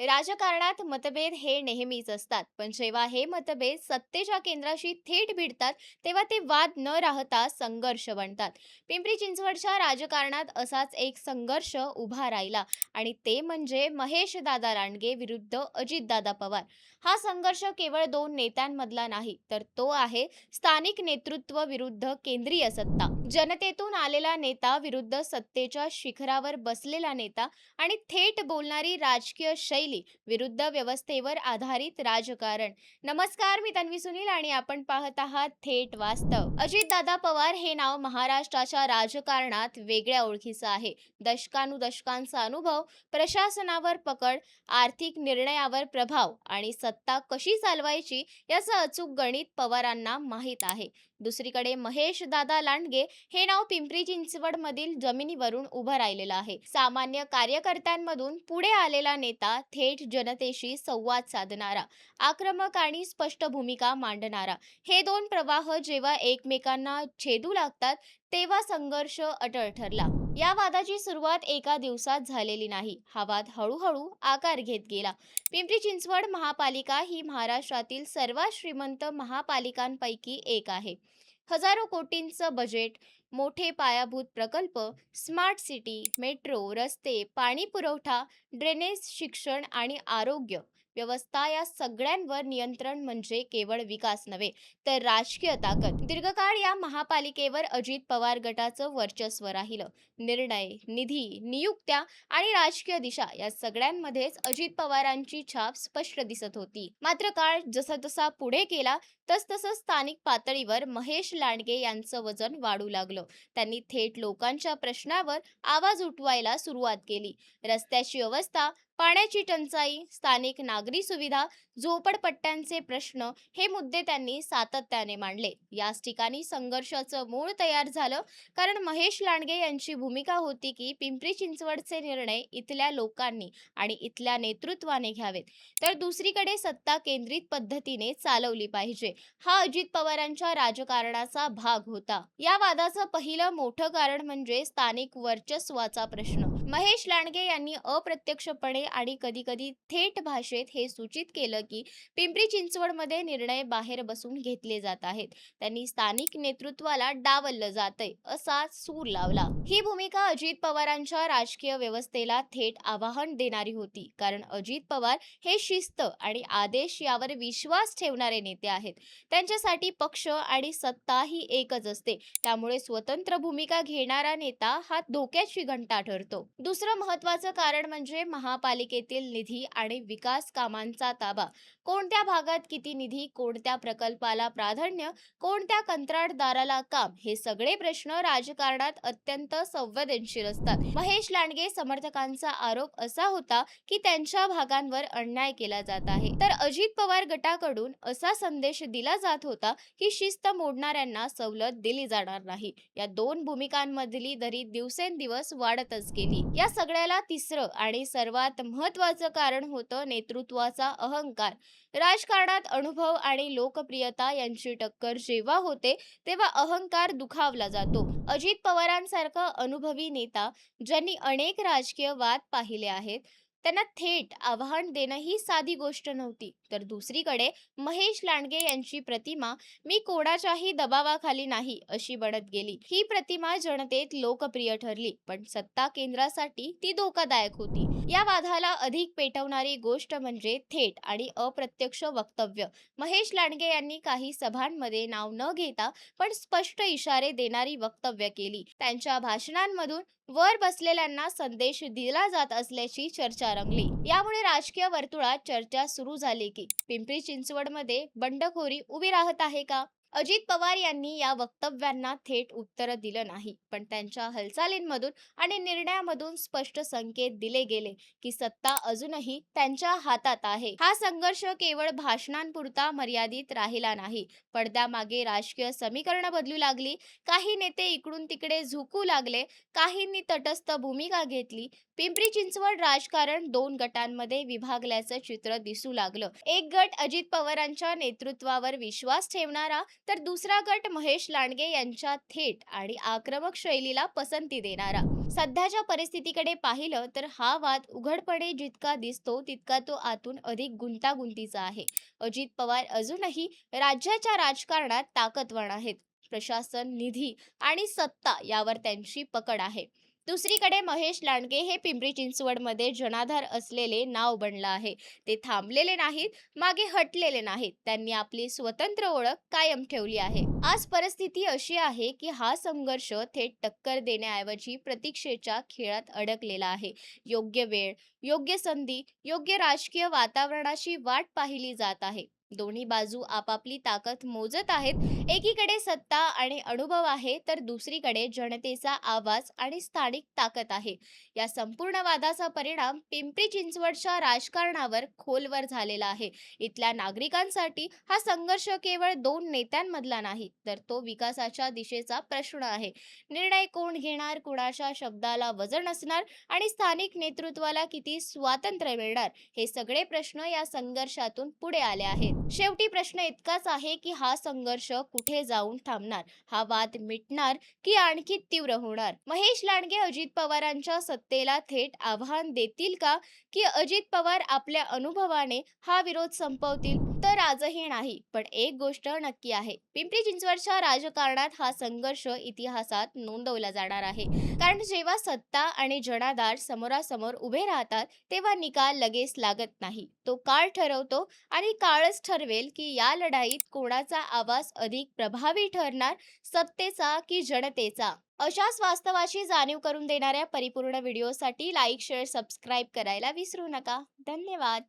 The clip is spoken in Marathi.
राजकारणात मतभेद हे नेहमीच असतात, पण जेव्हा हे मतभेद सत्तेच्या केंद्राशी थेट भिडतात, तेव्हा ते वाद न राहता संघर्ष बनतात. पिंपरी चिंचवडच्या राजकारणात असाच एक संघर्ष उभा राहिला आणि ते म्हणजे महेश दादा लांडगे विरुद्ध अजितदादा पवार. हा संघर्ष केवळ दोन नेत्यांमधला नाही, तर तो आहे स्थानिक नेतृत्व विरुद्ध केंद्रीय सत्ता. जनतेतून आलेला नेता विरुद्ध सत्तेच्या शिखरावर बसलेला नेता आणि थेट बोलणारी राजकीय शैली विरुद्ध व्यवस्थेवर आधारित राजकारण. नमस्कार, मी तन्वी सुनील आणि आपण पाहत आहात थेट वास्तव. अजितदादा पवार हे नाव महाराष्ट्राच्या राजकारणात वेगळ्या ओळखीचं आहे. दशकानुदशकांचा अनुभव, प्रशासनावर पकड, आर्थिक निर्णयावर प्रभाव आणि सत्ता कशी चालवायची याचं अचूक गणित पवारांना माहीत आहे. दुसरीकडे महेश दादा लांडगे हे नाव पिंपरी चिंचवड मधील जमिनीवरून उभं राहिलेलं आहे. सामान्य कार्यकर्त्यांमधून पुढे आलेला नेता, थेट जनतेशी संवाद साधणारा, आक्रमक आणि स्पष्ट भूमिका मांडणारा. हे दोन प्रवाह जेव्हा एकमेकांना छेदू लागतात, तेव्हा संघर्ष अटळ ठरला. या वादाची सुरुवात एका दिवसात झालेली नाही. हा वाद हळूहळू आकार घेत गेला. पिंपरी चिंचवड महापालिका ही महाराष्ट्रातील सर्वात श्रीमंत महापालिकांपैकी एक आहे. हजारो कोटींचं बजेट, मोठे पायाभूत प्रकल्प, स्मार्ट सिटी, मेट्रो, रस्ते, पाणी पुरवठा, ड्रेनेज, शिक्षण आणि आरोग्य व्यवस्था या सगळ्यांवर नियंत्रण म्हणजे केवळ विकास नव्हे, तर राजकीय ताकद. दीर्घकाळ या महापालिकेवर अजित पवार गटाचं वर्चस्व राहिलं. निर्णय, निधी, नियुक्त्या आणि राजकीय दिशा या सगळ्यांमध्येच अजित पवारांची छाप स्पष्ट दिसत होती. मात्र काळ जसा पुढे गेला, तसतसं स्थानिक पातळीवर महेश लांडगे यांचं वजन वाढू लागलं. त्यांनी थेट लोकांच्या प्रश्नावर आवाज उठवायला सुरुवात केली. रस्त्याची अवस्था, पाण्याची टंचाई, स्थानिक नागरी सुविधा, झोपडपट्ट्यांचे प्रश्न हे मुद्दे त्यांनी सातत्याने मांडले. याच ठिकाणी संघर्षाचं मूळ तयार झालं, कारण महेश लांडगे यांची भूमिका होती की पिंपरी चिंचवडचे निर्णय इथल्या लोकांनी आणि इथल्या नेतृत्वाने घ्यावेत, तर दुसरीकडे सत्ता केंद्रित पद्धतीने चालवली पाहिजे. हा अजित पवारांच्या राजकारणाचा भाग होता. या वादाचं पहिलं मोठं कारण म्हणजे स्थानिक वर्चस्वाचा प्रश्न. महेश लांडगे यांनी अप्रत्यक्षपणे आणि कधी-कधी थेट भाषेत हे सूचित केलं की पिंपरी चिंचवडमध्ये निर्णय बाहेर बसून घेतले जात आहेत. त्यांनी स्थानिक नेतृत्वाला डावललं जातंय असा सूर लावला. ही भूमिका अजित पवारांच्या राजकीय व्यवस्थेला थेट आव्हान देणारी होती, कारण अजित पवार हे शिस्त आणि आदेश यावर विश्वास ठेवणारे नेते आहेत. त्यांच्यासाठी पक्ष आणि सत्ता ही एकच असते. त्यामुळे स्वतंत्र भूमिका घेणारा नेता हा धोक्याची घंटा ठरतो. दुसरं महत्त्वाचं कारण म्हणजे महापालिकेतील निधी आणि विकास कामांचा ताबा. कोणत्या भागात किती निधी, कोणत्या प्रकल्पाला प्राधान्य, कोणत्या कंत्राटदाराला काम, हे सगळे प्रश्न राजकारणात अत्यंत संवेदनशील असतात. महेश लांडगे समर्थकांचा आरोप असा होता की त्यांच्या भागांवर अन्याय केला जात आहे, तर अजित पवार गटाकडून असा संदेश दिला जात होता की शिस्त मोडणाऱ्यांना सवलत दिली जाणार नाही. या दोन भूमिकांमधली दरी दिवसेंदिवस वाढतच गेली. या सगळ्याला तिसरं आणि सर्वात महत्त्वाचं कारण होतं नेतृत्वाचा अहंकार. राजकारणात अनुभव आणि लोकप्रियता यांची टक्कर जेव्हा होते, तेव्हा अहंकार दुखावला जातो. अजित पवारांसारखा अनुभवी नेता, ज्यांनी अनेक राजकीय वाद पाहिले आहेत, त्यांना थेट आव्हान देणं ही साधी गोष्ट नव्हती. तर दुसरीकडे महेश लांडगे यांची प्रतिमा "मी कोणाच्याही दबावाखाली नाही" अशी बनत गेली. ही प्रतिमा जनतेत लोकप्रिय ठरली, पण सत्ता केंद्रासाठी ती धोकादायक होती. या वादाला अधिक पेटवणारी गोष्ट म्हणजे थेट आणि अप्रत्यक्ष वक्तव्य. महेश लांडगे यांनी काही सभांमध्ये नाव न घेता पण स्पष्ट इशारे देणारी वक्तव्य केली. त्यांच्या भाषणांमधून वर बसलेल्यांना संदेश दिला जात असल्याची चर्चा रंगली. यामुळे राजकीय वर्तुळात चर्चा सुरू झाली की पिंपरी चिंचवडमध्ये बंडखोरी उभी राहत आहे का? अजित पवार यांनी या वक्तव्यांना थेट उत्तर दिलं नाही, पण त्यांच्या हालचालींमधून आणि निर्णयामधून स्पष्ट संकेत दिले गेले की सत्ता अजूनही त्यांच्या हातात आहे. हा संघर्ष केवळ भाषणांपुरता मर्यादित राहिला नाही. पडद्यामागे राजकीय समीकरणं बदलू लागली. काही नेते इकडून तिकडे झुकू लागले, काहींनी तटस्थ भूमिका घेतली. पिंपरी चिंचवड राजकारण दोन गटांमध्ये विभागल्याचं चित्र दिसू लागलं. एक गट अजित पवारांच्या नेतृत्वावर विश्वास ठेवणारा, तर दुसरा गट महेश लांडगे यांच्या थेट आणि आक्रमक शैलीला पसंती देणारा. सध्याच्या परिस्थितीकडे पाहिलं तर हा वाद उघडपणे जितका दिसतो तितका तो आतून अधिक गुंतागुंतीचा आहे. अजित पवार अजूनही राज्याच्या राजकारणात ताकदवान आहेत. प्रशासन, निधी आणि सत्ता यावर त्यांची पकड आहे. दुसरीकडे महेश लांडगे हे पिंपरी चिंचवडमध्ये जनाधार असलेले नाव बनलं आहे. ते थांबलेले नाहीत, मागे हटलेले नाहीत. त्यांनी आपली स्वतंत्र ओळख कायम ठेवली आहे. आज परिस्थिती अशी आहे की हा संघर्ष थेट टक्कर देण्याऐवजी प्रतीक्षेच्या खेळात अडकलेला आहे. योग्य वेळ, योग्य संधी, योग्य राजकीय वातावरणाची वाट पाहिली जात आहे. दोन्ही बाजू आपापली ताकद मोजत आहेत. एकीकडे सत्ता आणि अनुभव आहे, तर दुसरीकडे जनतेचा आवाज आणि स्थानिक ताकद आहे. या संपूर्ण वादाचा परिणाम पिंपरी चिंचवडच्या राजकारणावर खोलवर झालेला आहे. इथल्या नागरिकांसाठी हा संघर्ष केवळ दोन नेत्यांमधला नाही, तर तो विकासाच्या दिशेचा प्रश्न आहे. निर्णय कोण घेणार, कुणाच्या शब्दाला वजन असणार आणि स्थानिक नेतृत्वाला किती स्वातंत्र्य मिळणार, हे सगळे प्रश्न या संघर्षातून पुढे आले आहेत. शेवटी प्रश्न इतकाच आहे की हा संघर्ष कुठे जाऊन थांबणार? हा वाद मिटणार की आणखी तीव्र होणार? महेश लांडगे अजित पवारांच्या सत्तेला थेट आव्हान देतील का, की अजित पवार आपल्या अनुभवाने हा विरोध संपवतील? तर आजही नाही. पण एक गोष्ट नक्की आहे, पिंपरी चिंचवडच्या राजकारणात हा संघर्ष इतिहासात नोंदवला जाणार आहे. कारण जेव्हा सत्ता आणि जनाधार समोरासमोर उभे राहतात, तेव्हा निकाल लगेच लागत नाही. तो काळ ठरवतो आणि काळच ठरवेल की या लढाईत कोणाचा आवाज अधिक प्रभावी ठरणार, सत्तेचा की जनतेचा. अशाच वास्तवाची जाणीव करून देणाऱ्या परिपूर्ण व्हिडिओसाठी लाईक, शेअर, सबस्क्राईब करायला विसरू नका. धन्यवाद.